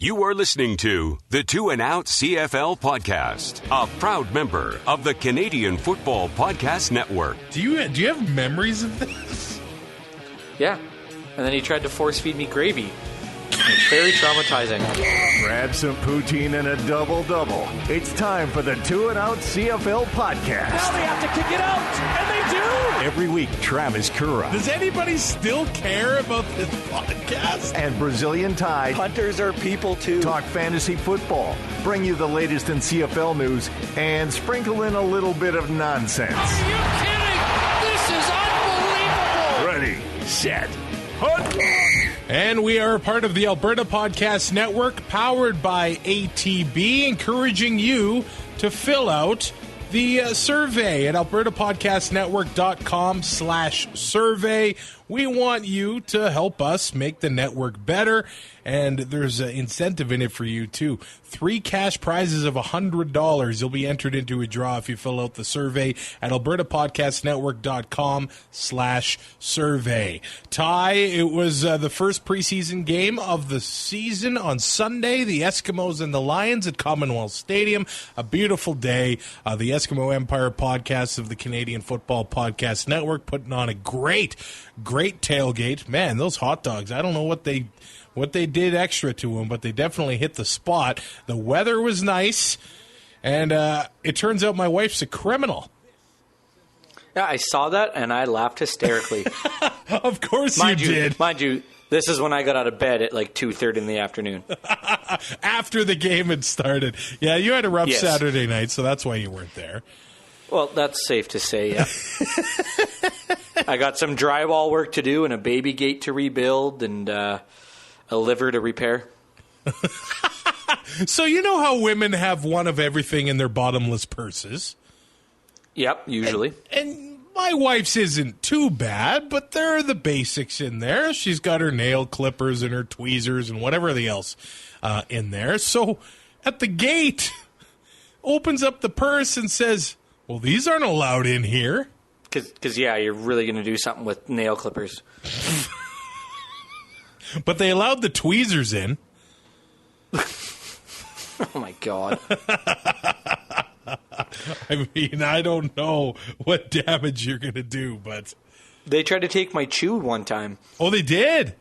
You are listening to the Two and Out CFL podcast, a proud member of the Canadian Football Podcast Network. Do you have memories of this? Yeah. And then he tried to force feed me gravy. It's very traumatizing. Grab some poutine and a double-double. It's time for the Two and Out CFL podcast. Now they have to kick it out, and they do! Every week, Travis Currah. Does anybody still care about this podcast? And Brazilian Ty. Hunters are people, too. Talk fantasy football, bring you the latest in CFL news, and sprinkle in a little bit of nonsense. Are you kidding? This is unbelievable! Ready, set, hunt! And we are part of the Alberta Podcast Network, powered by ATB, encouraging you to fill out the survey at albertapodcastnetwork.com/survey. We want you to help us make the network better, and there's an incentive in it for you, too. 3 cash prizes of $100. You'll be entered into a draw if you fill out the survey at albertapodcastnetwork.com/survey. Ty, it was the first preseason game of the season on Sunday. The Eskimos and the Lions at Commonwealth Stadium. A beautiful day. The Eskimo Empire podcast of the Canadian Football Podcast Network putting on a great tailgate. Man, those hot dogs, I don't know what they did extra to them, but they definitely hit the spot. The weather was nice, and it turns out my wife's a criminal. Yeah, I saw that, and I laughed hysterically. Of course you did. Mind you, this is when I got out of bed at like 2:30 in the afternoon. After the game had started. Yeah, you had a rough Saturday night, so that's why you weren't there. Well, that's safe to say, yeah. I got some drywall work to do and a baby gate to rebuild and a liver to repair. So you know how women have one of everything in their bottomless purses? Yep, usually. And my wife's isn't too bad, but there are the basics in there. She's got her nail clippers and her tweezers and whatever else in there. So at the gate, opens up the purse and says, well, these aren't allowed in here. Because, yeah, you're really going to do something with nail clippers. But they allowed the tweezers in. Oh, my God. I mean, I don't know what damage you're going to do, but... They tried to take my chew one time. Oh, they did?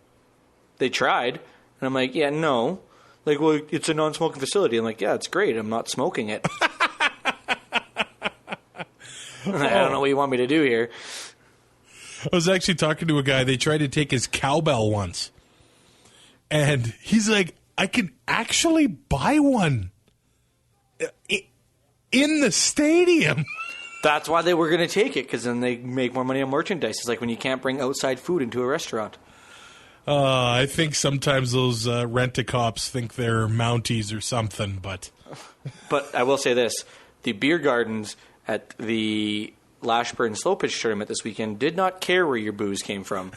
They tried. And I'm like, yeah, no. Like, well, it's a non-smoking facility. I'm like, yeah, it's great. I'm not smoking it. I don't know what you want me to do here. I was actually talking to a guy. They tried to take his cowbell once. And he's like, I can actually buy one in the stadium. That's why they were going to take it, because then they make more money on merchandise. It's like when you can't bring outside food into a restaurant. I think sometimes those rent-a-cops think they're Mounties or something, but... But I will say this. The beer gardens at the Lashburn Slow Pitch Tournament this weekend did not care where your booze came from.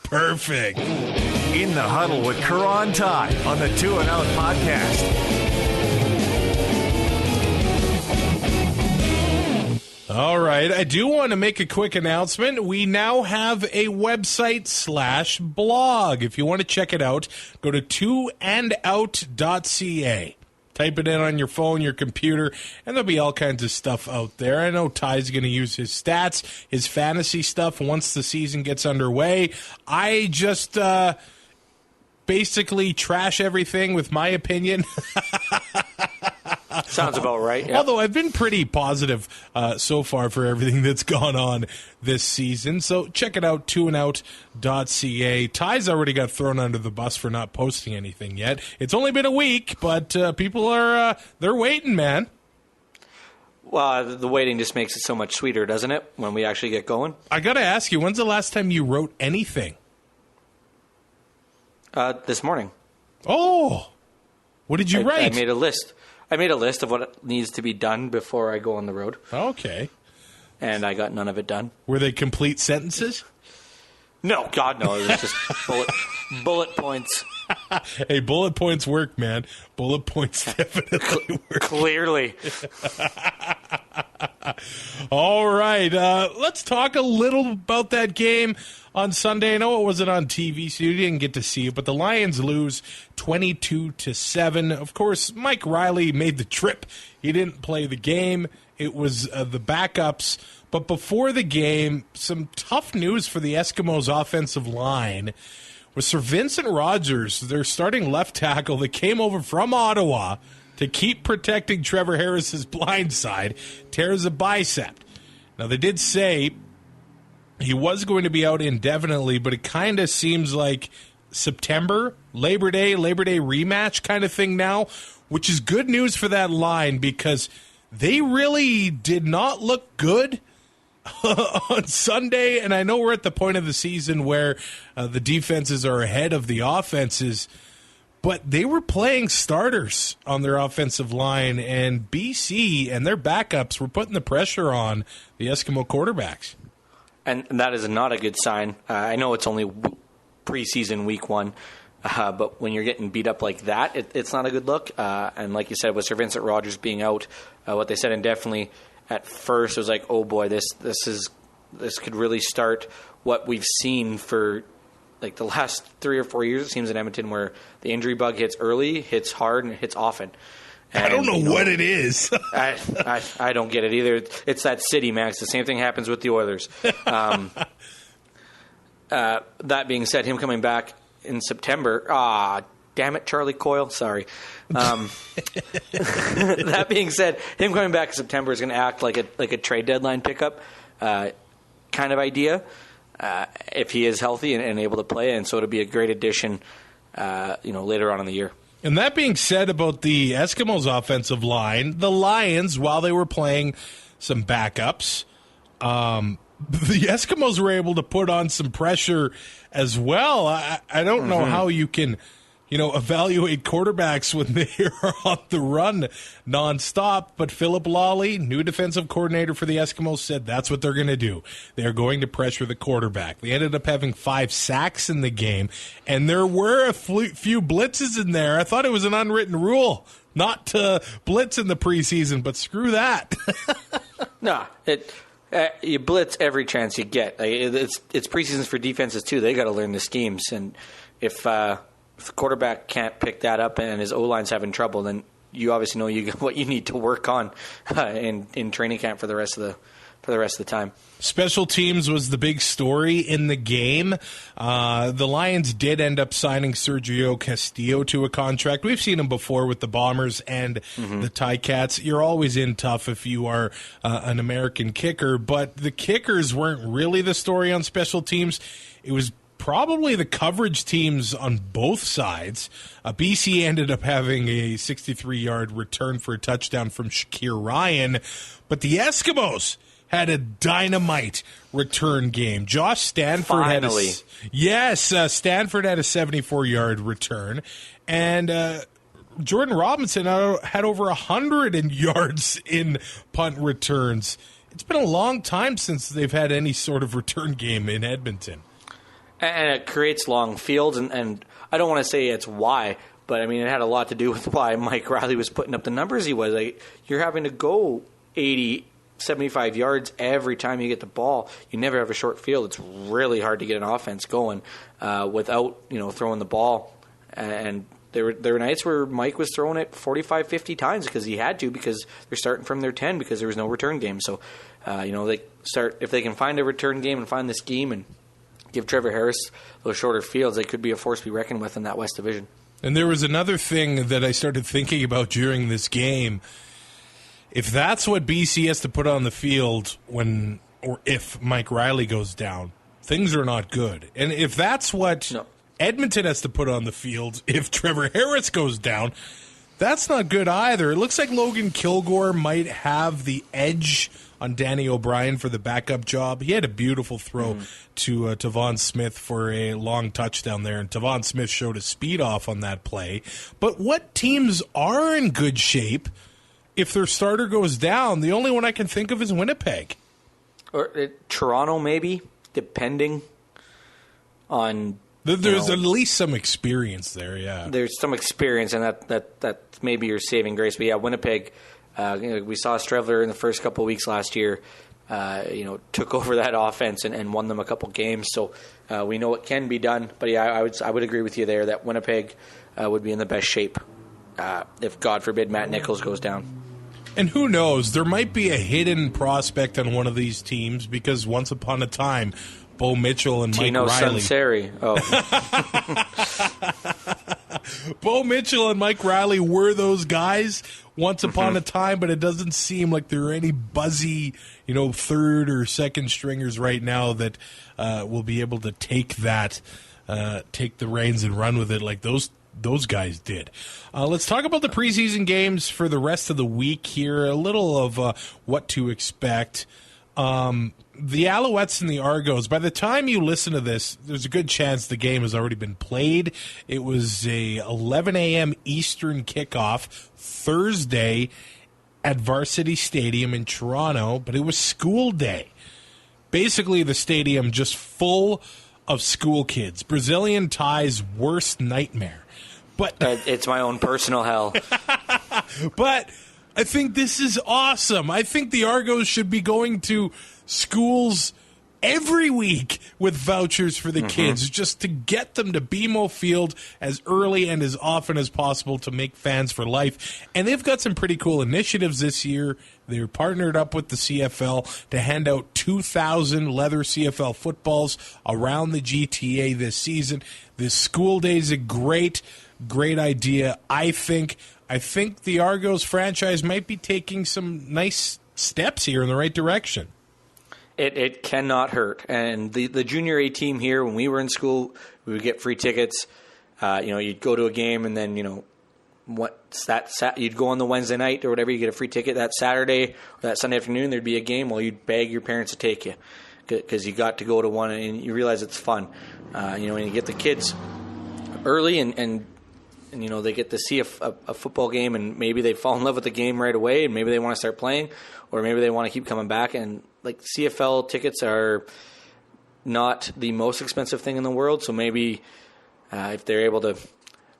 Perfect. In the Huddle with Currah and Ty on the Two and Out podcast. All right. I do want to make a quick announcement. We now have a website/blog. If you want to check it out, go to twoandout.ca. Type it in on your phone, your computer, and there'll be all kinds of stuff out there. I know Ty's going to use his stats, his fantasy stuff once the season gets underway. I just basically trash everything with my opinion. Sounds about right. Yep. Although I've been pretty positive so far for everything that's gone on this season. So check it out, twoandout.ca. Ty's already got thrown under the bus for not posting anything yet. It's only been a week, but people are they're waiting, man. Well, the waiting just makes it so much sweeter, doesn't it, when we actually get going? I got to ask you, when's the last time you wrote anything? This morning. Oh, what did you write? I made a list. I made a list of what needs to be done before I go on the road. Okay. And I got none of it done. Were they complete sentences? No, God, no. It was just bullet points. Hey, bullet points work, man. Bullet points definitely work. Clearly. All right. Let's talk a little about that game on Sunday. I know it wasn't on TV, so you didn't get to see it, but the Lions lose 22-7. Of course, Mike Riley made the trip. He didn't play the game. It was the backups. But before the game, some tough news for the Eskimos' offensive line was Sir Vincent Rogers, their starting left tackle that came over from Ottawa to keep protecting Trevor Harris's blind side, tears a bicep. Now, they did say he was going to be out indefinitely, but it kind of seems like September, Labor Day rematch kind of thing now, which is good news for that line because they really did not look good on Sunday. And I know we're at the point of the season where the defenses are ahead of the offenses, but they were playing starters on their offensive line, and BC and their backups were putting the pressure on the Eskimo quarterbacks. And that is not a good sign. I know it's only preseason week 1, but when you're getting beat up like that, it's not a good look. And like you said, with Sir Vincent Rogers being out, what they said indefinitely at first was like, oh boy, this could really start what we've seen for like the last 3 or 4 years, it seems, in Edmonton, where the injury bug hits early, hits hard, and hits often. And, I don't know what it is. I don't get it either. It's that city, Max. The same thing happens with the Oilers. That being said, him coming back in September, damn it, Charlie Coyle, sorry. That being said, him coming back in September is going to act like a trade deadline pickup kind of idea. If he is healthy and able to play, and so it'll be a great addition, later on in the year. And that being said about the Eskimos' offensive line, the Lions, while they were playing some backups, the Eskimos were able to put on some pressure as well. I don't know how you can, evaluate quarterbacks when they are on the run nonstop. But Philip Lawley, new defensive coordinator for the Eskimos, said that's what they're going to do. They're going to pressure the quarterback. They ended up having 5 sacks in the game, and there were a few blitzes in there. I thought it was an unwritten rule not to blitz in the preseason, but screw that. No, you blitz every chance you get. It's preseasons for defenses too. They got to learn the schemes, and if the quarterback can't pick that up and his O-line's having trouble, then you obviously know what you need to work on in training camp for the rest of the time. Special teams was the big story in the game. The Lions did end up signing Sergio Castillo to a contract. We've seen him before with the Bombers and the Ticats. You're always in tough if you are an American kicker, but the kickers weren't really the story on special teams. It was probably the coverage teams on both sides. BC ended up having a 63-yard return for a touchdown from Shakir Ryan, but the Eskimos had a dynamite return game. Josh Stanford Finally. Stanford had a 74-yard return, and Jordan Robinson had over 100 yards in punt returns. It's been a long time since they've had any sort of return game in Edmonton. And it creates long fields, and I don't want to say it's why, but I mean it had a lot to do with why Mike Riley was putting up the numbers he was. Like, you're having to go 80, 75 yards every time you get the ball. You never have a short field. It's really hard to get an offense going without throwing the ball. And there were nights where Mike was throwing it 45, 50 times because he had to, because they're starting from their 10 because there was no return game. So they start, if they can find a return game and find the scheme and give Trevor Harris those shorter fields, they could be a force to be reckoned with in that West Division. And there was another thing that I started thinking about during this game. If that's what BC has to put on the field if Mike Riley goes down, things are not good. And if that's what Edmonton has to put on the field if Trevor Harris goes down, that's not good either. It looks like Logan Kilgore might have the edge on Danny O'Brien for the backup job. He had a beautiful throw to Tavon Smith for a long touchdown there, and Tavon Smith showed his speed off on that play. But what teams are in good shape if their starter goes down? The only one I can think of is Winnipeg. Or Toronto, maybe, depending on... There's at least some experience there, yeah. There's some experience, and that maybe your saving grace. But yeah, Winnipeg, We saw Strevler in the first couple of weeks last year, took over that offense and won them a couple games. So we know it can be done. But yeah, I would agree with you there that Winnipeg would be in the best shape if, God forbid, Matt Nichols goes down. And who knows, there might be a hidden prospect on one of these teams because once upon a time, Bo Mitchell and Tino Mike Riley. Sunseri. Bo Mitchell and Mike Riley were those guys once upon a time, but it doesn't seem like there are any buzzy, third or second stringers right now that will be able to take the reins and run with it like those guys did. Let's talk about the preseason games for the rest of the week here. A little of what to expect. The Alouettes and the Argos, by the time you listen to this, there's a good chance the game has already been played. It was a 11 a.m. Eastern kickoff Thursday at Varsity Stadium in Toronto, but it was school day. Basically, the stadium just full of school kids. Brazilian Ty's worst nightmare. But it's my own personal hell. But I think this is awesome. I think the Argos should be going to schools every week with vouchers for the kids just to get them to BMO Field as early and as often as possible to make fans for life. And they've got some pretty cool initiatives this year. They're partnered up with the CFL to hand out 2,000 leather CFL footballs around the GTA this season. This school day is a great idea. I think the Argos franchise might be taking some nice steps here in the right direction. It cannot hurt. And the junior A team here, when we were in school, we would get free tickets. You'd go to a game and then, you'd go on the Wednesday night or whatever, you get a free ticket. That Saturday or that Sunday afternoon, there'd be a game. Well, you'd beg your parents to take you because you got to go to one and you realize it's fun. And you get the kids early and they get to see a football game and maybe they fall in love with the game right away and maybe they want to start playing or maybe they want to keep coming back. And like CFL tickets are not the most expensive thing in the world. So maybe if they're able to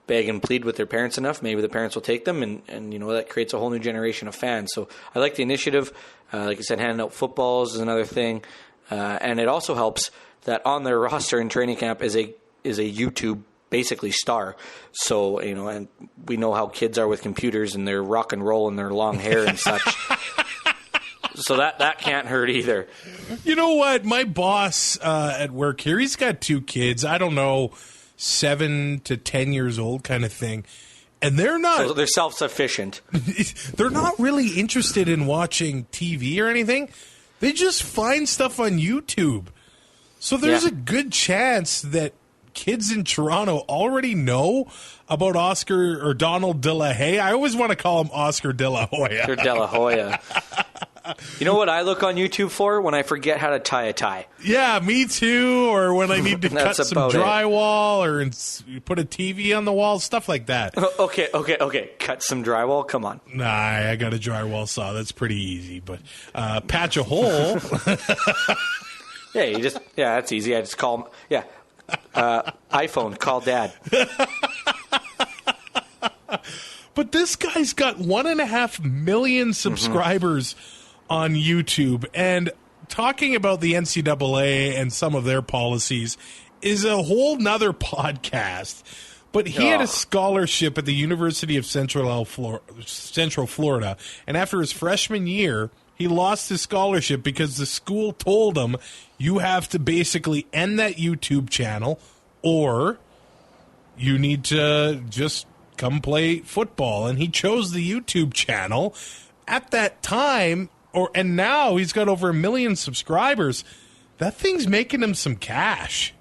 beg and plead with their parents enough, maybe the parents will take them and that creates a whole new generation of fans. So I like the initiative. Like I said, handing out footballs is another thing. And it also helps that on their roster in training camp is a YouTube basically star. So, and we know how kids are with computers and their rock and roll and their long hair and such. So that can't hurt either. You know what? My boss at work here, he's got 2 kids. I don't know, 7 to 10 years old kind of thing. And they're not... So they're self-sufficient. They're not really interested in watching TV or anything. They just find stuff on YouTube. So there's a good chance that kids in Toronto already know about Oscar or Donald De La Haye. I always want to call him Oscar De La Hoya. Oscar De La Hoya. You know what I look on YouTube for? When I forget how to tie a tie. Yeah, me too. Or when I need to cut some drywall or put a TV on the wall, stuff like that. Okay. Cut some drywall? Come on. Nah, I got a drywall saw. That's pretty easy. But patch a hole. That's easy. I just call him. iPhone, call Dad. But this guy's got 1.5 million subscribers on YouTube, and talking about the NCAA and some of their policies is a whole nother podcast. But he had a scholarship at the University of Central Florida, and after his freshman year, he lost his scholarship because the school told him, you have to basically end that YouTube channel or you need to just come play football. And he chose the YouTube channel at that time, and now he's got over 1 million subscribers. That thing's making him some cash.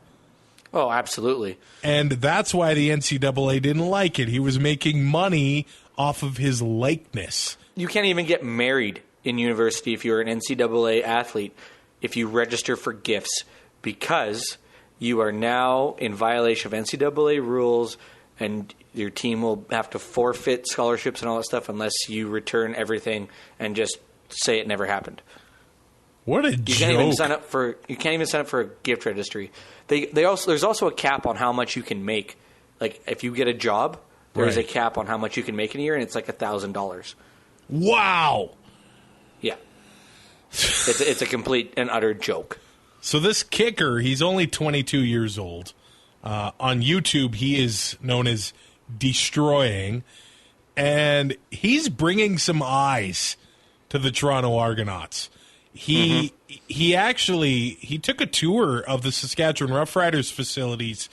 Oh, absolutely. And that's why the NCAA didn't like it. He was making money off of his likeness. You can't even get married in university if you're an NCAA athlete if you register for gifts because you are now in violation of NCAA rules and your team will have to forfeit scholarships and all that stuff unless you return everything and just say it never happened. What a joke. You can't even sign up for a gift registry. There's also a cap on how much you can make. Like if you get a job, there's a cap on how much you can make in a year and it's like $1,000. Wow. Yeah. It's a complete and utter joke. So this kicker, he's only 22 years old. On YouTube, he is known as Destroying, and he's bringing some eyes to the Toronto Argonauts. He took a tour of the Saskatchewan Roughriders facilities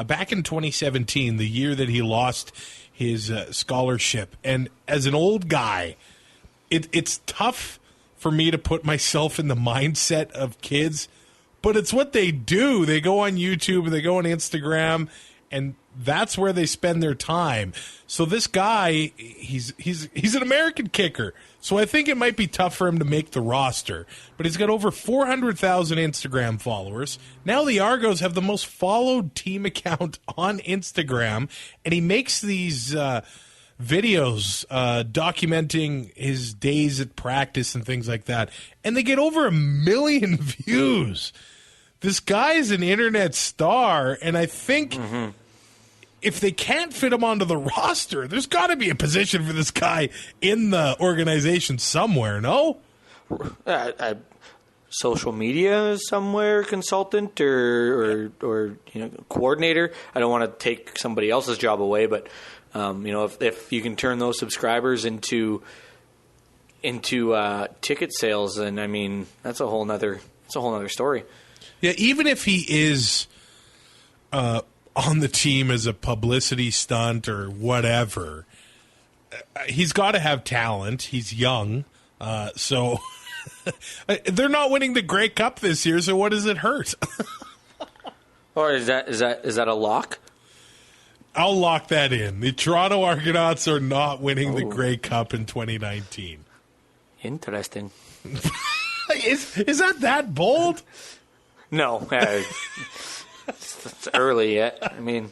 back in 2017, the year that he lost his scholarship. And as an old guy, it's tough for me to put myself in the mindset of kids, but it's what they do. They go on YouTube and they go on Instagram, and that's where they spend their time. So this guy, he's an American kicker, so I think it might be tough for him to make the roster. But he's got over 400,000 Instagram followers. Now the Argos have the most followed team account on Instagram, and he makes these videos documenting his days at practice and things like that, and they get over 1 million views. This guy is an internet star, and I think if they can't fit him onto the roster, there's got to be a position for this guy in the organization somewhere, no? Social media somewhere, consultant or coordinator. I don't want to take somebody else's job away, but if you can turn those subscribers into ticket sales, then I mean that's a whole nother story. Yeah, even if he is on the team as a publicity stunt or whatever, he's got to have talent. He's young, so they're not winning the Grey Cup this year. So what does it hurt? Or is that a lock? I'll lock that in. The Toronto Argonauts are not winning the Grey Cup in 2019. Interesting. Is that bold? No, it's early yet. I mean,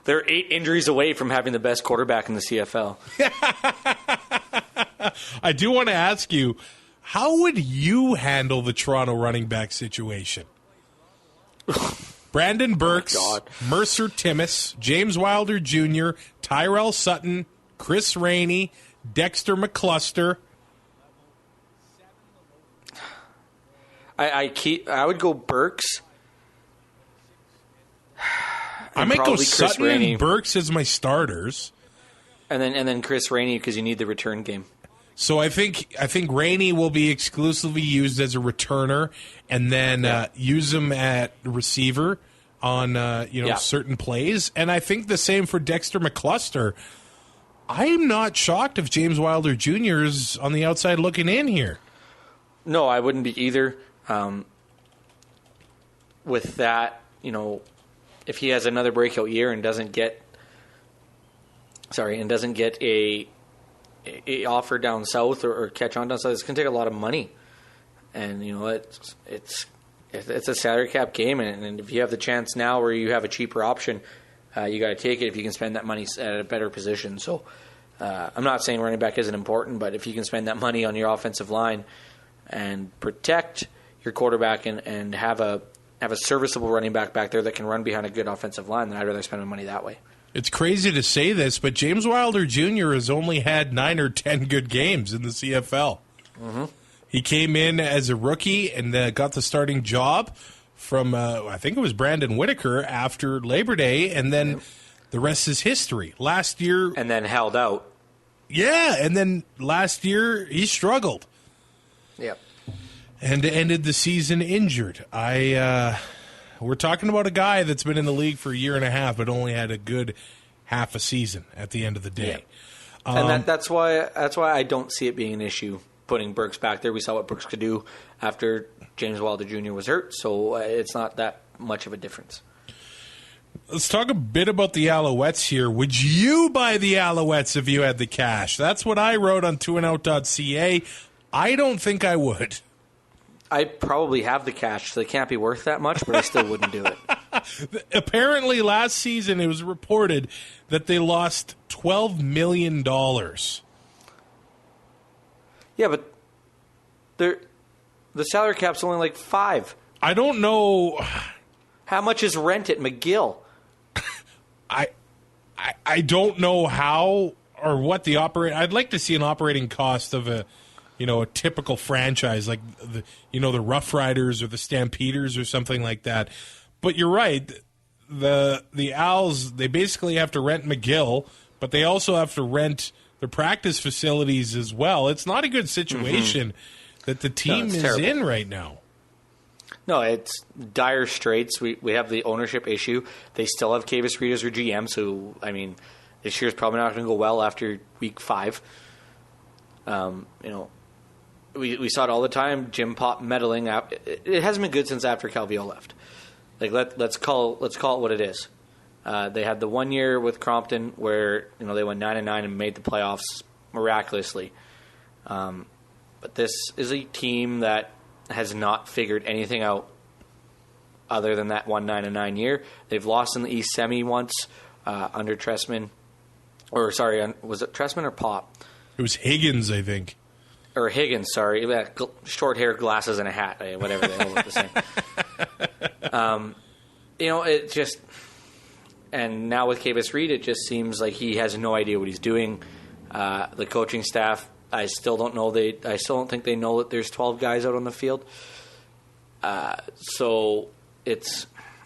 they're 8 injuries away from having the best quarterback in the CFL. I do want to ask you, how would you handle the Toronto running back situation? Brandon Burks, Mercer Timmis, James Wilder Jr., Tyrell Sutton, Chris Rainey, Dexter McCluster. I would go Burks. I might go Sutton and Burks as my starters, and then Chris Rainey because you need the return game. So I think Rainey will be exclusively used as a returner, and then use him at receiver on certain plays. And I think the same for Dexter McCluster. I'm not shocked if James Wilder Jr. is on the outside looking in here. No, I wouldn't be either. With that, if he has another breakout year and doesn't get a offer down south or catch on down south, it's going to take a lot of money, and it's a salary cap game, and if you have the chance now where you have a cheaper option, you got to take it if you can spend that money at a better position. So I'm not saying running back isn't important, but if you can spend that money on your offensive line and protect your quarterback and have a serviceable running back there that can run behind a good offensive line, then I'd rather spend my money that way. It's crazy to say this, but James Wilder Jr. has only had 9 or 10 good games in the CFL. Mm-hmm. He came in as a rookie and got the starting job from, I think it was Brandon Whitaker after Labor Day, and then the rest is history. Last year... And then held out. Yeah, and then last year he struggled. Yep. And ended the season injured. We're talking about a guy that's been in the league for a year and a half, but only had a good half a season at the end of the day. Yeah. And that's why I don't see it being an issue putting Burks back there. We saw what Burks could do after James Wilder Jr. was hurt, so it's not that much of a difference. Let's talk a bit about the Alouettes here. Would you buy the Alouettes if you had the cash? That's what I wrote on toandout.ca. I don't think I would. I probably have the cash, so they can't be worth that much, but I still wouldn't do it. Apparently, last season it was reported that they lost $12 million. Yeah, but the salary cap's only like $5 million. I don't know. How much is rent at McGill? I don't know how or what the I'd like to see an operating cost of a typical franchise like the Rough Riders or the Stampeders or something like that. But you're right. The Owls, they basically have to rent McGill, but they also have to rent the practice facilities as well. It's not a good situation that the team is terrible in right now. No, it's dire straits. We have the ownership issue. They still have Kavis Reed as their GM, so, I mean, this year's probably not going to go well after week 5. We saw it all the time, Jim Pop meddling. It hasn't been good since after Calvillo left. Like, let's call it what it is. They had the 1 year with Crompton where they went 9-9 and made the playoffs miraculously. But this is a team that has not figured anything out other than that 9-9 year. They've lost in the East Semi once under Trestman. Or, sorry, was it Trestman or Pop? It was Higgins, I think. Or Higgins, sorry. Short hair, glasses, and a hat. Whatever they all look the same. It just... And now with Kavis Reed, it just seems like he has no idea what he's doing. The coaching staff, I still don't think they know that there's 12 guys out on the field. So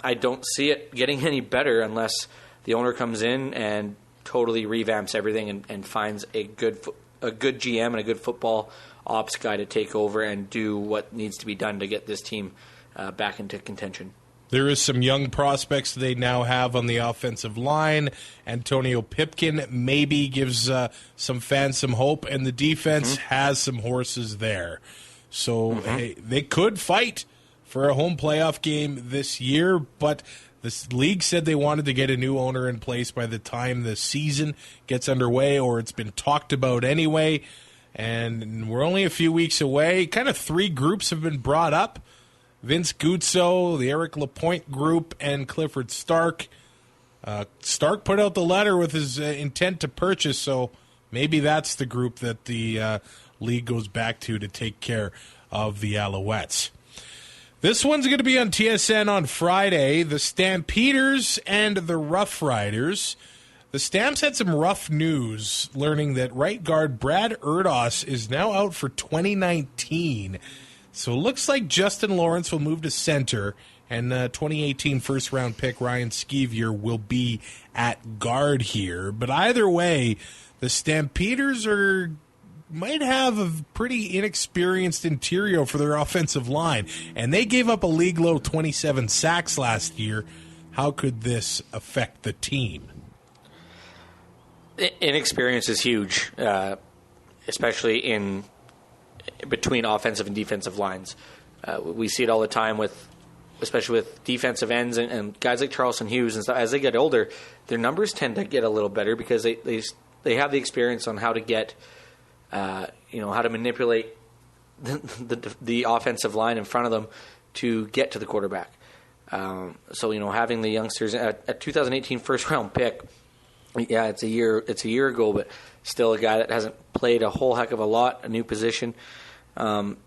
I don't see it getting any better unless the owner comes in and totally revamps everything and finds a good GM and a good football ops guy to take over and do what needs to be done to get this team back into contention. There is some young prospects they now have on the offensive line. Antonio Pipkin maybe gives some fans some hope, and the defense has some horses there. So hey, they could fight for a home playoff game this year, but the league said they wanted to get a new owner in place by the time the season gets underway, or it's been talked about anyway. And we're only a few weeks away. Kind of 3 groups have been brought up. Vince Guzzo, the Eric Lapointe group, and Clifford Stark. Stark put out the letter with his intent to purchase, so maybe that's the group that the league goes back to take care of the Alouettes. This one's going to be on TSN on Friday. The Stampeders and the Rough Riders. The Stamps had some rough news, learning that right guard Brad Erdos is now out for 2019. So it looks like Justin Lawrence will move to center, and 2018 first-round pick Ryan Skeevier will be at guard here. But either way, the Stampeders might have a pretty inexperienced interior for their offensive line, and they gave up a league-low 27 sacks last year. How could this affect the team? Inexperience is huge, especially in between offensive and defensive lines. We see it all the time especially with defensive ends and guys like Charleston Hughes and stuff. As they get older, their numbers tend to get a little better because they have the experience on how to get, how to manipulate the offensive line in front of them to get to the quarterback. So having the youngsters at 2018 first round pick, yeah, it's a year ago, but still a guy that hasn't played a whole heck of a lot, a new position. Calgary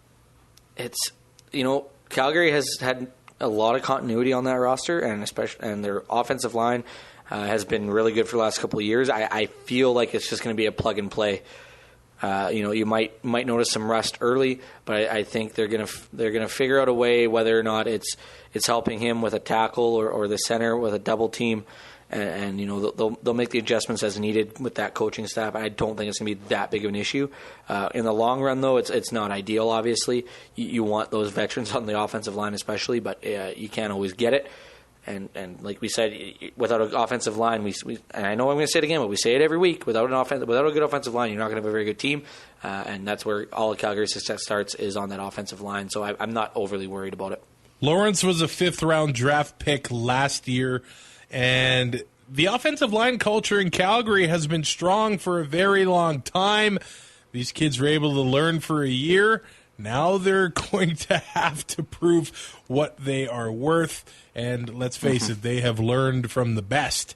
has had a lot of continuity on that roster, and their offensive line has been really good for the last couple of years. I feel like it's just going to be a plug and play. You might notice some rust early, but I think they're gonna figure out a way whether or not it's helping him with a tackle or the center with a double team. And they'll make the adjustments as needed with that coaching staff. I don't think it's going to be that big of an issue. In the long run, though, it's not ideal, obviously. You want those veterans on the offensive line especially, but you can't always get it. And like we said, without an offensive line, we and I know I'm going to say it again, but we say it every week, without a good offensive line, you're not going to have a very good team. And that's where all of Calgary's success starts, is on that offensive line. So I'm not overly worried about it. Lawrence was a 5th-round draft pick last year, and the offensive line culture in Calgary has been strong for a very long time. These kids were able to learn for a year. Now they're going to have to prove what they are worth. And let's face it, they have learned from the best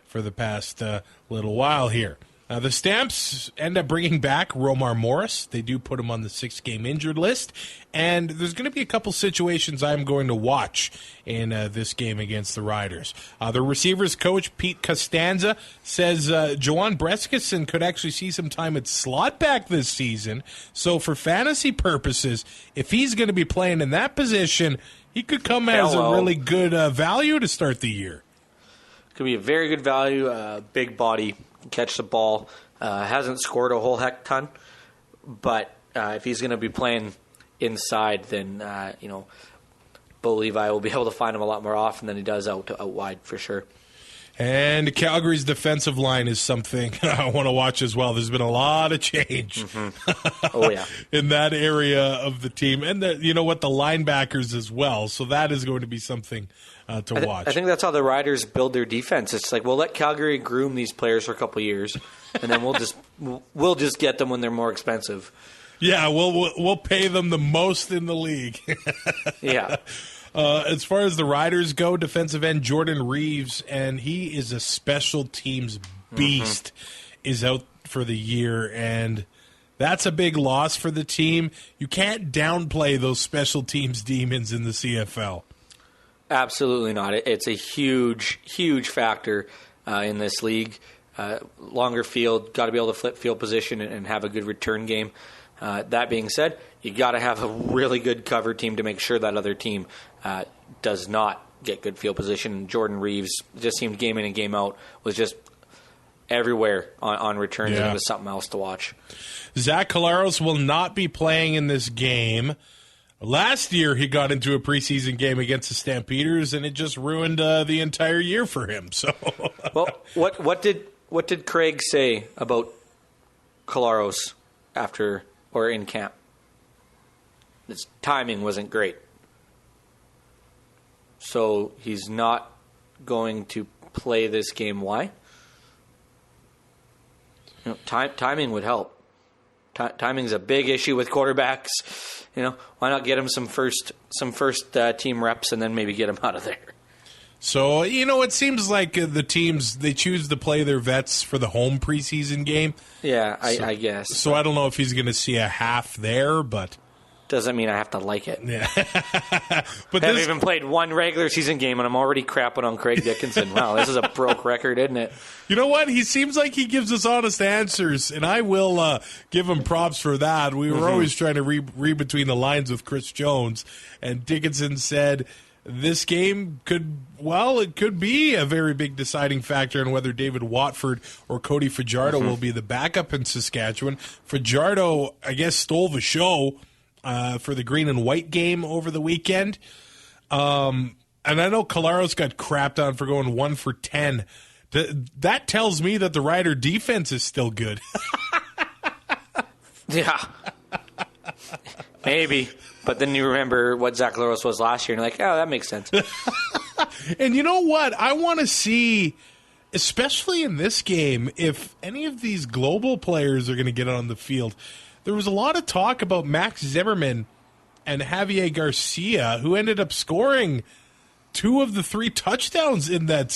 for the past little while here. The Stamps end up bringing back Romar Morris. They do put him on the 6-game injured list. And there's going to be a couple situations I'm going to watch in this game against the Riders. The receivers coach, Pete Costanza, says Joanne Breskison could actually see some time at slot back this season. So for fantasy purposes, if he's going to be playing in that position, he could come as a really good value to start the year. Could be a very good value, big body, catch the ball. Hasn't scored a whole heck ton, but if he's going to be playing inside, then Bo Levi will be able to find him a lot more often than he does out wide for sure. And Calgary's defensive line is something I want to watch as well. There's been a lot of change Oh, yeah. in that area of the team. And, the linebackers as well. So that is going to be something to watch. I think that's how the Riders build their defense. It's like, we'll let Calgary groom these players for a couple of years, and then we'll just get them when they're more expensive. Yeah, we'll pay them the most in the league. Yeah. As far as the Riders go, defensive end Jordan Reeves, and he is a special teams beast, is out for the year, and that's a big loss for the team. You can't downplay those special teams demons in the CFL. Absolutely not. It's a huge, huge factor in this league. Longer field, got to be able to flip field position and have a good return game. That being said, you got to have a really good cover team to make sure that other team does not get good field position. Jordan Reeves just seemed game in and game out, was just everywhere on returns, and it was something else to watch. Zach Collaros will not be playing in this game. Last year, he got into a preseason game against the Stampeders, and it just ruined the entire year for him. So, well, what did Craig say about Collaros after or in camp? His timing wasn't great, so he's not going to play this game. Why? Timing would help. Timing's a big issue with quarterbacks. Why not get him some first team reps and then maybe get him out of there? So, it seems like the teams, they choose to play their vets for the home preseason game. Yeah, I guess. So I don't know if he's going to see a half there, but... Doesn't mean I have to like it. Yeah. But I haven't even played one regular season game, and I'm already crapping on Craig Dickinson. Wow, this is a broke record, isn't it? You know what? He seems like he gives us honest answers, and I will give him props for that. We were always trying to read between the lines with Chris Jones, and Dickinson said this game could be a very big deciding factor in whether David Watford or Cody Fajardo will be the backup in Saskatchewan. Fajardo, I guess, stole the show for the green and white game over the weekend. And I know Collaros got crapped on for going 1 for 10. That tells me that the Rider defense is still good. Yeah. Maybe. But then you remember what Zach Collaros was last year, and you're like, oh, that makes sense. And you know what? I want to see, especially in this game, if any of these global players are going to get on the field. There was a lot of talk about Max Zimmerman and Javier Garcia, who ended up scoring 2 of the 3 touchdowns in that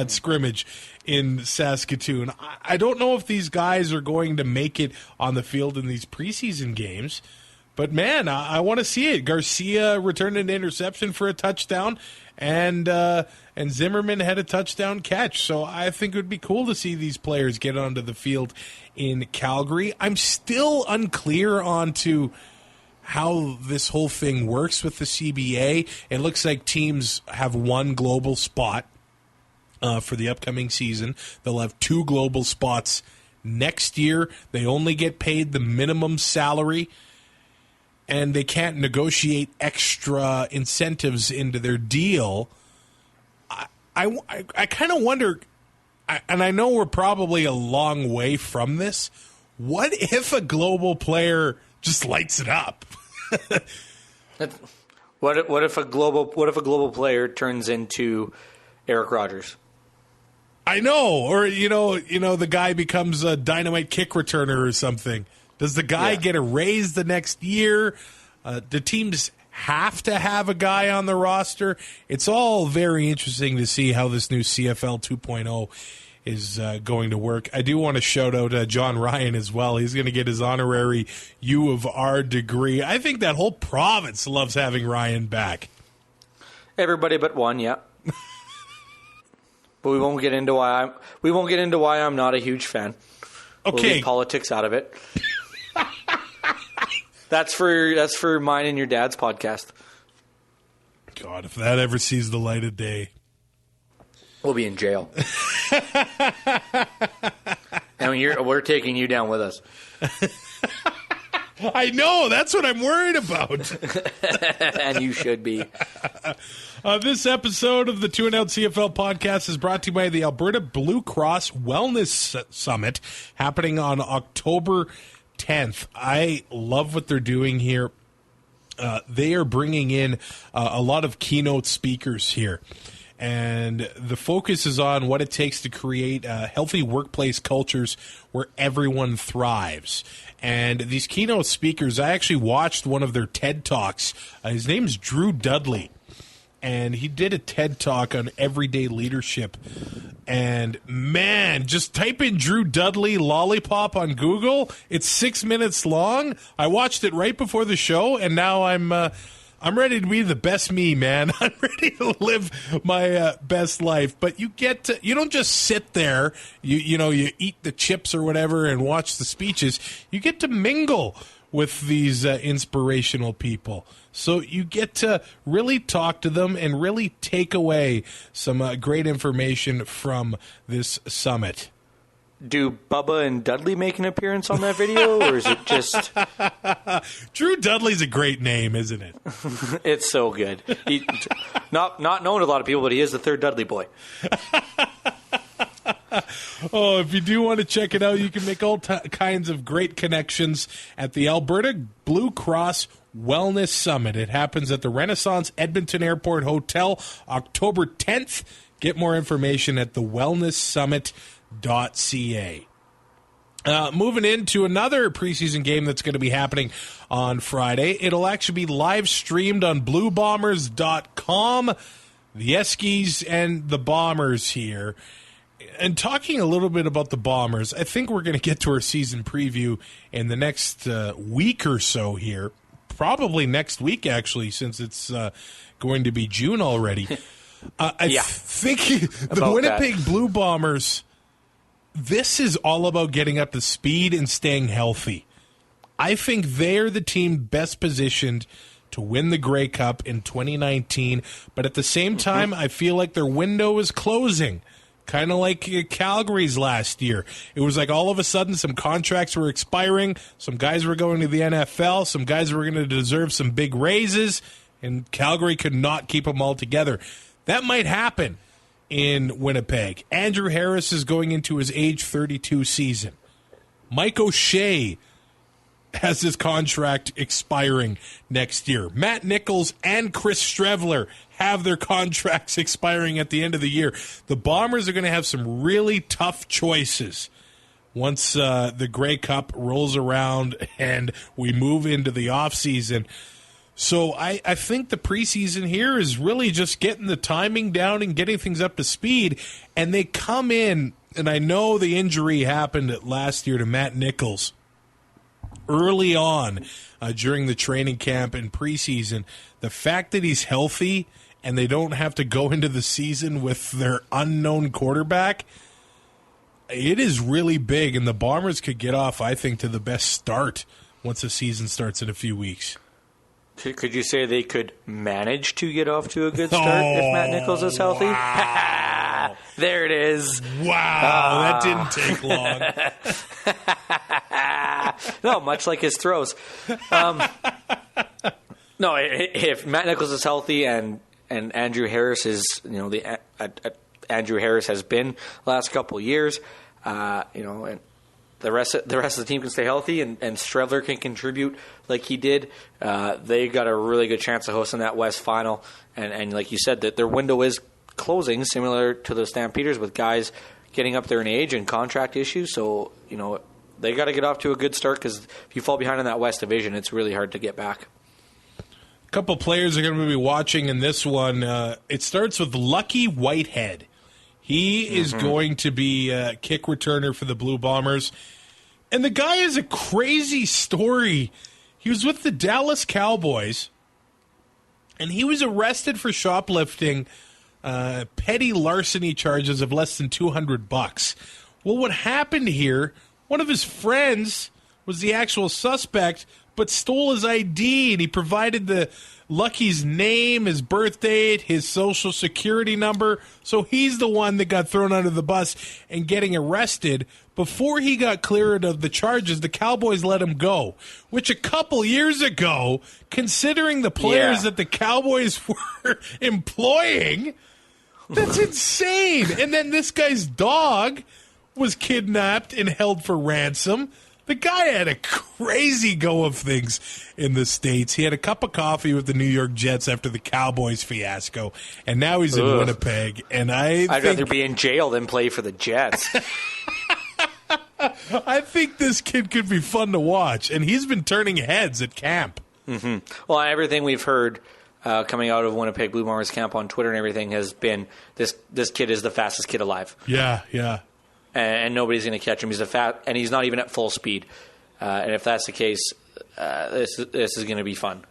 scrimmage in Saskatoon. I don't know if these guys are going to make it on the field in these preseason games, but man, I want to see it. Garcia returned an interception for a touchdown, and Zimmerman had a touchdown catch. So I think it would be cool to see these players get onto the field in Calgary. I'm still unclear onto how this whole thing works with the CBA. It looks like teams have 1 global spot for the upcoming season. They'll have 2 global spots next year. They only get paid the minimum salary, and they can't negotiate extra incentives into their deal. I kind of wonder, and I know we're probably a long way from this, what if a global player just lights it up? What if a global player turns into Eric Rogers? I know, or the guy becomes a dynamite kick returner or something. Does the guy get a raise the next year? Do teams have to have a guy on the roster? It's all very interesting to see how this new CFL 2.0 is going to work. I do want to shout out John Ryan as well. He's going to get his honorary U of R degree. I think that whole province loves having Ryan back. Everybody but one, yeah. But we won't get into why I'm not a huge fan. Okay, we'll leave politics out of it. That's for mine and your dad's podcast. God, if that ever sees the light of day, we'll be in jail. And we're taking you down with us. I know, that's what I'm worried about. And you should be. This episode of the 2 and Out CFL podcast is brought to you by the Alberta Blue Cross Wellness Summit, happening on October 10th. I love what they're doing here. They are bringing in a lot of keynote speakers here. And the focus is on what it takes to create healthy workplace cultures where everyone thrives. And these keynote speakers, I actually watched one of their TED Talks. His name's Drew Dudley. And he did a TED Talk on everyday leadership. And, man, just type in Drew Dudley Lollipop on Google. It's 6 minutes long. I watched it right before the show, and now I'm ready to be the best me, man. I'm ready to live my best life. But you don't just sit there, you eat the chips or whatever and watch the speeches. You get to mingle with these inspirational people. So you get to really talk to them and really take away some great information from this summit. Do Bubba and Dudley make an appearance on that video, or is it just... Drew Dudley's a great name, isn't it? It's so good. He, not known to a lot of people, but he is the third Dudley boy. Oh, if you do want to check it out, you can make all kinds of great connections at the Alberta Blue Cross Wellness Summit. It happens at the Renaissance Edmonton Airport Hotel, October 10th. Get more information at thewellnesssummit.ca. Moving into another preseason game that's going to be happening on Friday. It'll actually be live streamed on bluebombers.com. The Eskies and the Bombers here. And talking a little bit about the Bombers, I think we're going to get to our season preview in the next week or so here. Probably next week, actually, since it's going to be June already. I think the Winnipeg Blue Bombers, this is all about getting up to speed and staying healthy. I think they're the team best positioned to win the Grey Cup in 2019. But at the same time, I feel like their window is closing. Kind of like Calgary's last year. It was like all of a sudden some contracts were expiring, some guys were going to the NFL, some guys were going to deserve some big raises, and Calgary could not keep them all together. That might happen in Winnipeg. Andrew Harris is going into his age 32 season. Mike O'Shea has his contract expiring next year. Matt Nichols and Chris Strevler have their contracts expiring at the end of the year. The Bombers are going to have some really tough choices once the Grey Cup rolls around and we move into the offseason. So I think the preseason here is really just getting the timing down and getting things up to speed. And they come in, and I know the injury happened last year to Matt Nichols early on during the training camp and preseason. The fact that he's healthy and they don't have to go into the season with their unknown quarterback, it is really big, and the Bombers could get off, I think, to the best start once the season starts in a few weeks. Could you say they could manage to get off to a good start if Matt Nichols is healthy? Wow. There it is. Wow, that didn't take long. No, much like his throws. No, if Matt Nichols is healthy and Andrew Harris is, Andrew Harris has been the last couple of years, and the rest of the team can stay healthy and Strevler can contribute like he did, they got a really good chance of hosting that West Final. And like you said, that their window is closing, similar to the Stampeders, with guys getting up there in age and contract issues. So, they got to get off to a good start, because if you fall behind in that West Division, it's really hard to get back. A couple players are going to be watching in this one. It starts with Lucky Whitehead. He is going to be a kick returner for the Blue Bombers. And the guy has a crazy story. He was with the Dallas Cowboys, and he was arrested for shoplifting, petty larceny charges of less than $200. Well, what happened here, one of his friends was the actual suspect, but stole his ID, and he provided the Lucky's name, his birth date, his social security number. So he's the one that got thrown under the bus and getting arrested. Before he got cleared of the charges, the Cowboys let him go, which a couple years ago, considering the players that the Cowboys were employing, that's insane. And then this guy's dog was kidnapped and held for ransom. The guy had a crazy go of things in the States. He had a cup of coffee with the New York Jets after the Cowboys fiasco, and now he's in Winnipeg. And I'd rather be in jail than play for the Jets. I think this kid could be fun to watch, and he's been turning heads at camp. Mm-hmm. Well, everything we've heard coming out of Winnipeg Blue Bombers camp on Twitter and everything has been this kid is the fastest kid alive. Yeah. And nobody's going to catch him. And he's not even at full speed. And if that's the case, this is going to be fun.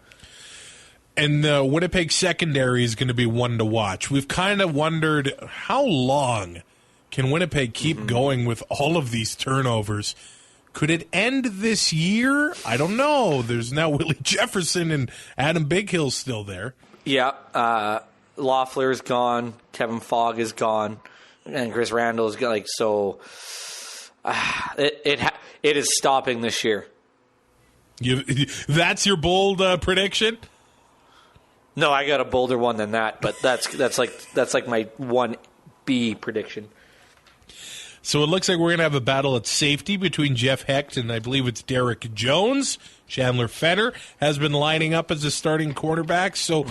And the Winnipeg secondary is going to be one to watch. We've kind of wondered how long can Winnipeg keep going with all of these turnovers. Could it end this year? I don't know. There's now Willie Jefferson and Adam Bighill's still there. Yeah, Loeffler's gone. Kevin Fogg is gone. And Chris Randall is like so. It is stopping this year. That's your bold prediction? No, I got a bolder one than that. But that's like my 1B prediction. So it looks like we're going to have a battle at safety between Jeff Hecht and I believe it's Derek Jones. Chandler Fenner has been lining up as a starting quarterback. So.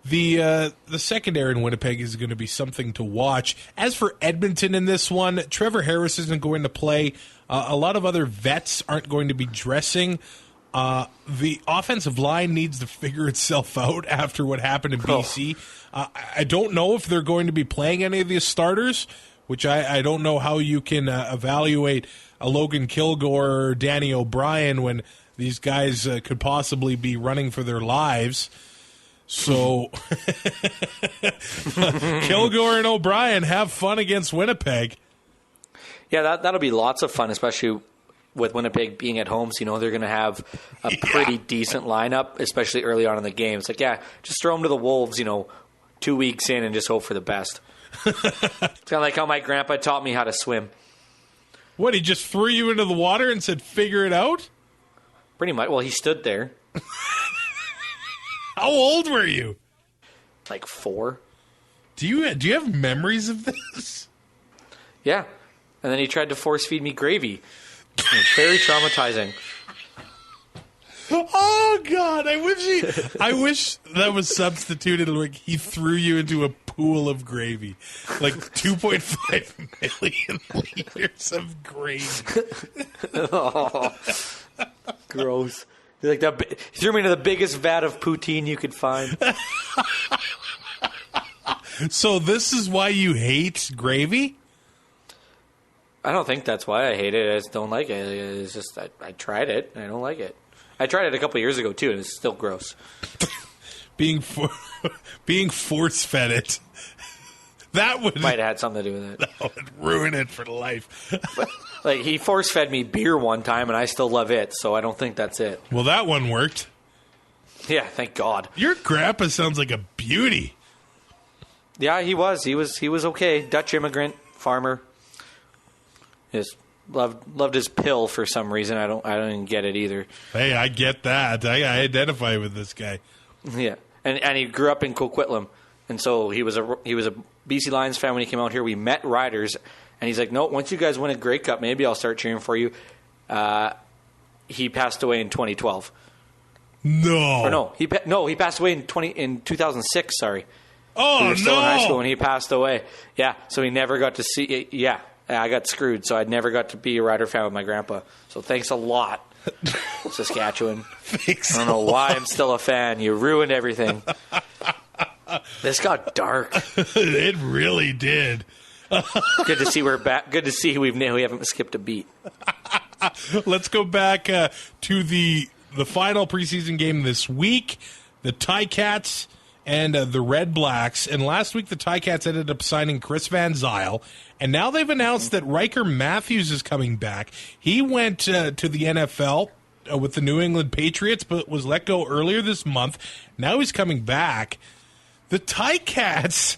The secondary in Winnipeg is going to be something to watch. As for Edmonton in this one, Trevor Harris isn't going to play. A lot of other vets aren't going to be dressing. The offensive line needs to figure itself out after what happened in BC. I don't know if they're going to be playing any of these starters, which I don't know how you can evaluate a Logan Kilgore or Danny O'Brien when these guys could possibly be running for their lives. So, Kilgore and O'Brien have fun against Winnipeg. Yeah, that'll be lots of fun, especially with Winnipeg being at home. So, they're going to have a pretty decent lineup, especially early on in the game. It's like, just throw them to the Wolves, 2 weeks in and just hope for the best. It's kind of like how my grandpa taught me how to swim. What, he just threw you into the water and said, figure it out? Pretty much. Well, he stood there. How old were you? Like 4. Do you have memories of this? Yeah. And then he tried to force feed me gravy. It was very traumatizing. Oh God! I wish that was substituted. Like he threw you into a pool of gravy, like 2.5 million liters of gravy. Oh, gross. He threw me into the biggest vat of poutine you could find. So this is why you hate gravy? I don't think that's why I hate it. I just don't like it. It's just I tried it and I don't like it. I tried it a couple years ago too, and it's still gross. being force-fed it. That might have had something to do with it. That would ruin it for life. But, he force-fed me beer one time, and I still love it, so I don't think that's it. Well, that one worked. Yeah, thank God. Your grandpa sounds like a beauty. Yeah, he was. He was okay. Dutch immigrant, farmer. Just loved his pill for some reason. I don't get it either. Hey, I get that. I identify with this guy. Yeah, and he grew up in Coquitlam, and so he was a BC Lions fan when he came out here. We met Riders, and he's like, "No, once you guys win a Grey Cup, maybe I'll start cheering for you." He passed away in 2012. He passed away in 2006. Sorry. Oh, we were still in high school when he passed away. Yeah, so he never got to see. Yeah, I got screwed, so I never got to be a Rider fan with my grandpa. So thanks a lot, Saskatchewan. I don't know why I'm still a fan. You ruined everything. This got dark. It really did. Good to see we're back. Good to see we haven't skipped a beat. Let's go back to the final preseason game this week. The Ticats and the Red Blacks. And last week, the Ticats ended up signing Chris Van Zyl. And now they've announced that Riker Matthews is coming back. He went to the NFL with the New England Patriots, but was let go earlier this month. Now he's coming back. The Ticats,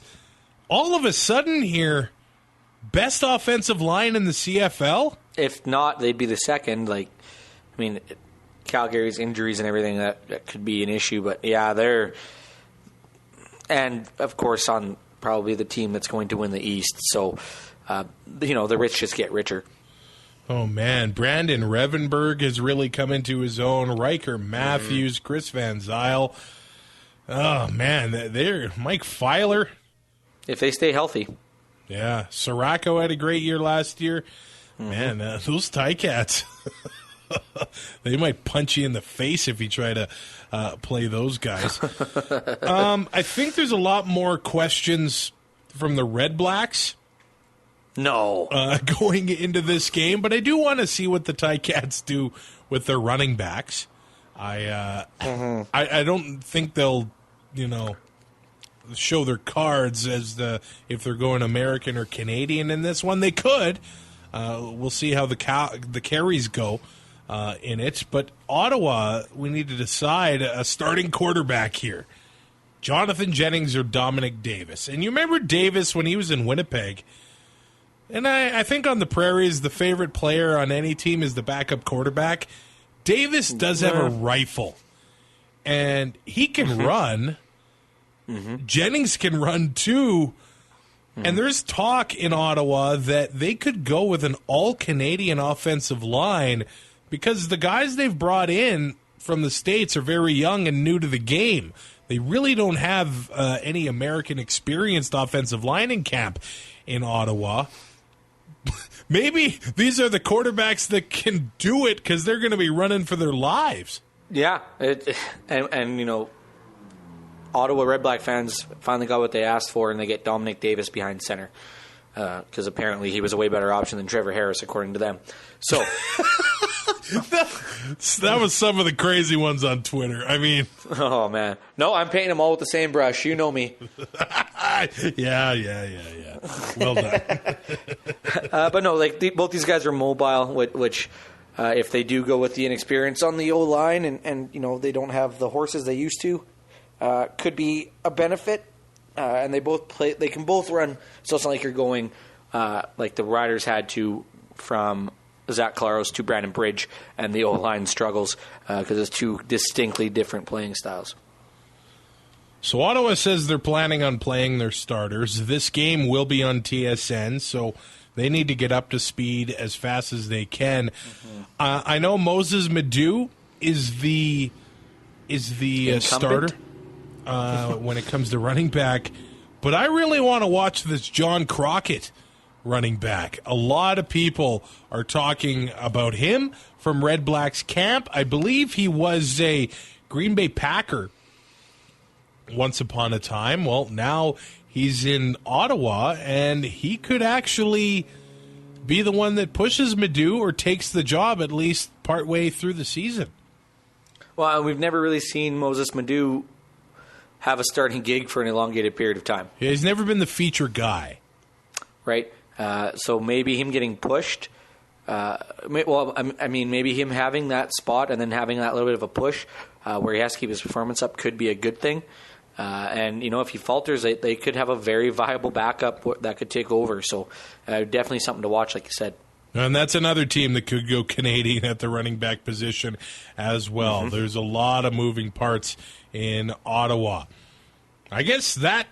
all of a sudden here, best offensive line in the CFL? If not, they'd be the second. Calgary's injuries and everything, that could be an issue. But, yeah, they're... And, of course, on probably the team that's going to win the East. So, the rich just get richer. Oh, man. Brandon Revenberg has really come into his own. Riker Matthews, Chris Van Zyl. Oh, man. They're Mike Filer. If they stay healthy. Yeah. Sirocco had a great year last year. Man, those Ticats, they might punch you in the face if you try to play those guys. I think there's a lot more questions from the Red Blacks. No. Going into this game, but I do want to see what the Ticats do with their running backs. I don't think they'll, show their cards as if they're going American or Canadian in this one. They could. We'll see how the carries go in it. But Ottawa, we need to decide a starting quarterback here. Jonathan Jennings or Dominic Davis. And you remember Davis when he was in Winnipeg. And I think on the Prairies, the favorite player on any team is the backup quarterback. Davis does have a rifle. And he can run. Jennings can run too. And there's talk in Ottawa that they could go with an all-Canadian offensive line because the guys they've brought in from the States are very young and new to the game. They really don't have any American experienced offensive line in camp in Ottawa. Maybe these are the quarterbacks that can do it because they're going to be running for their lives. Yeah, Ottawa Red Black fans finally got what they asked for, and they get Dominic Davis behind center because apparently he was a way better option than Trevor Harris, according to them. So that was some of the crazy ones on Twitter. I mean, oh man, no, I'm painting them all with the same brush. You know me. Yeah. Well done. But no, both these guys are mobile, which if they do go with the inexperience on the O line, and they don't have the horses they used to. Could be a benefit, and they can both run. So it's not like you're going like the Riders had to from Zach Claros to Brandon Bridge, and the O-line struggles because it's two distinctly different playing styles. So Ottawa says they're planning on playing their starters. This game will be on TSN, so they need to get up to speed as fast as they can. I know Moses Madu is the starter. When it comes to running back. But I really want to watch this John Crockett running back. A lot of people are talking about him from Red Blacks camp. I believe he was a Green Bay Packer once upon a time. Well, now he's in Ottawa, and he could actually be the one that pushes Madu or takes the job at least partway through the season. Well, we've never really seen Moses Madu have a starting gig for an elongated period of time. Yeah, he's never been the feature guy. Right? So maybe him getting pushed, maybe him having that spot and then having that little bit of a push where he has to keep his performance up could be a good thing. And if he falters, they could have a very viable backup that could take over. So definitely something to watch, like you said. And that's another team that could go Canadian at the running back position as well. There's a lot of moving parts in Ottawa. I guess that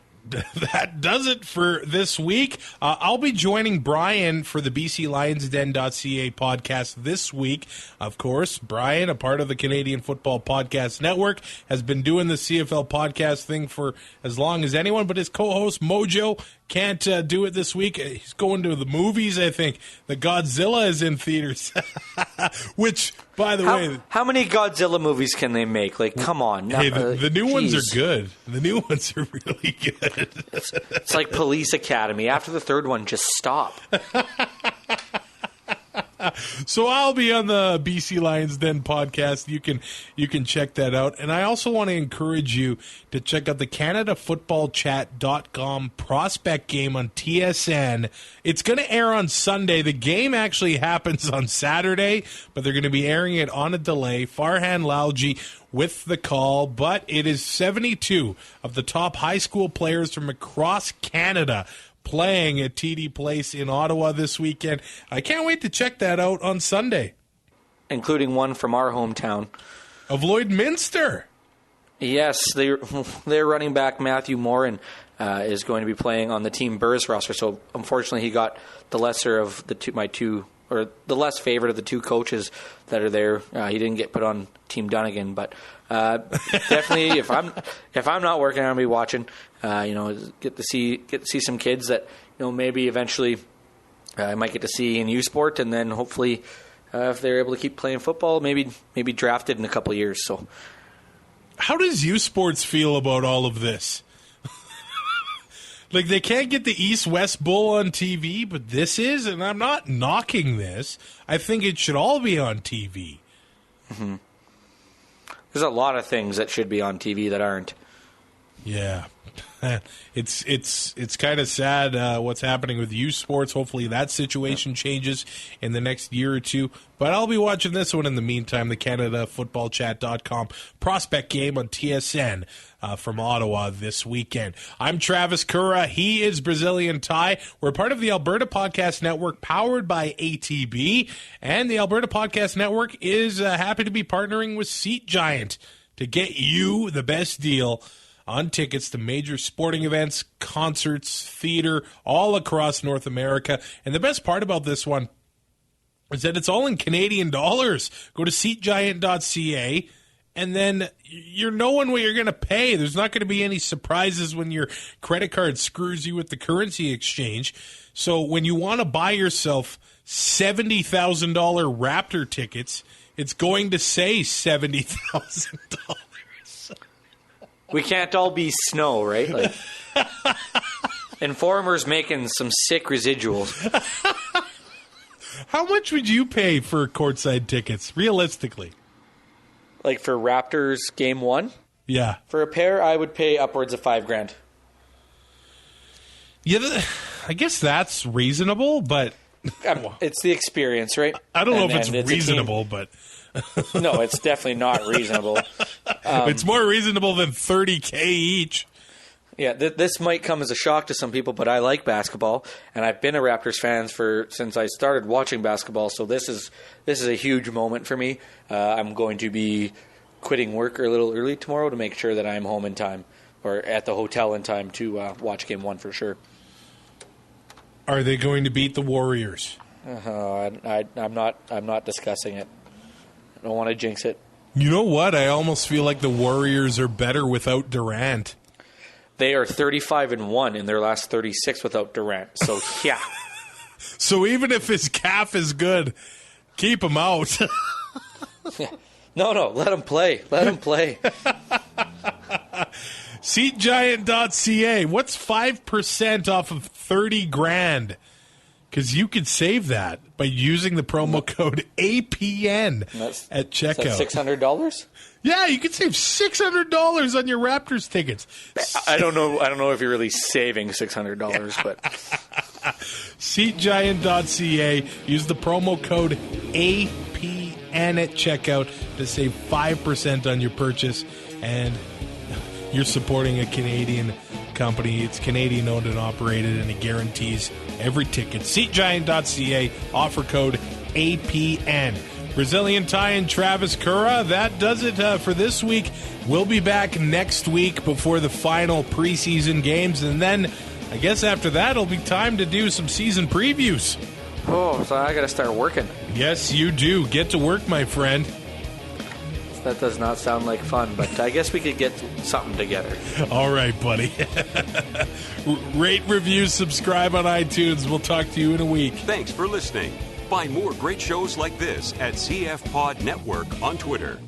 does it for this week. I'll be joining Brian for the BCLionsDen.ca podcast this week. Of course, Brian, a part of the Canadian Football Podcast Network, has been doing the CFL podcast thing for as long as anyone, but his co-host Mojo can't do it this week. He's going to the movies, I think. The Godzilla is in theaters. Which, by the way... How many Godzilla movies can they make? Like, come on. Hey, the new ones are good. The new ones are really good. It's like Police Academy. After the third one, just stop. So I'll be on the BC Lions Den podcast. You can check that out. And I also want to encourage you to check out the CanadaFootballChat.com prospect game on TSN. It's going to air on Sunday. The game actually happens on Saturday, but they're going to be airing it on a delay. Farhan Lalji with the call, but it is 72 of the top high school players from across Canada playing at TD Place in Ottawa this weekend. I can't wait to check that out on Sunday. Including one from our hometown. Of Lloydminster. Yes, their running back Matthew Morin is going to be playing on the Team Burrs roster. So unfortunately, he got the lesser of the less favorite of the two coaches that are there. He didn't get put on Team Dunnigan, but definitely, if I'm not working, I'm gonna be watching. Get to see some kids that maybe eventually I might get to see in U Sport, and then hopefully, if they're able to keep playing football, maybe drafted in a couple of years. So, how does U Sports feel about all of this? Like, they can't get the East-West Bowl on TV, but this is, and I'm not knocking this. I think it should all be on TV. Mm-hmm. There's a lot of things that should be on TV that aren't. Yeah. It's kind of sad what's happening with U Sports. Hopefully that situation changes in the next year or two. But I'll be watching this one in the meantime, the CanadaFootballChat.com prospect game on TSN from Ottawa this weekend. I'm Travis Currah. He is Brazilian Ty. We're part of the Alberta Podcast Network, powered by ATB. And the Alberta Podcast Network is happy to be partnering with Seat Giant to get you the best deal on tickets to major sporting events, concerts, theater, all across North America. And the best part about this one is that it's all in Canadian dollars. Go to SeatGiant.ca, and then you're knowing what you're going to pay. There's not going to be any surprises when your credit card screws you with the currency exchange. So when you want to buy yourself $70,000 Raptor tickets, it's going to say $70,000. We can't all be Snow, right? Like, Informer's making some sick residuals. How much would you pay for courtside tickets, realistically? Like for Raptors Game 1? Yeah. For a pair, I would pay upwards of $5,000. Yeah, I guess that's reasonable, but... it's the experience, right? I don't know if it's reasonable, but... No, it's definitely not reasonable. It's more reasonable than $30,000 each. Yeah, this might come as a shock to some people, but I like basketball, and I've been a Raptors fan since I started watching basketball. So this is a huge moment for me. I'm going to be quitting work a little early tomorrow to make sure that I'm home in time, or at the hotel in time to watch Game 1 for sure. Are they going to beat the Warriors? I'm not discussing it. I don't want to jinx it. You know what? I almost feel like the Warriors are better without Durant. They are 35-1 in their last 36 without Durant. So, yeah. So even if his calf is good, keep him out. No, let him play. Let him play. SeatGiant.ca. What's 5% off of $30,000? Because you could save that by using the promo code APN at checkout. Is that $600? Yeah, you could save $600 on your Raptors tickets. I don't know if you're really saving $600, but SeatGiant.ca. Use the promo code APN at checkout to save 5% on your purchase, and you're supporting a Canadian company. It's Canadian owned and operated, and it guarantees every ticket. SeatGiant.ca, offer code APN. Brazilian Ty and Travis Currah, that does it for this week. We'll be back next week before the final preseason games, and then I guess after that it'll be time to do some season previews. Oh, so I got to start working. Yes, you do. Get to work, my friend. That does not sound like fun, but I guess we could get something together. All right, buddy. Rate, review, subscribe on iTunes. We'll talk to you in a week. Thanks for listening. Find more great shows like this at CF Pod Network on Twitter.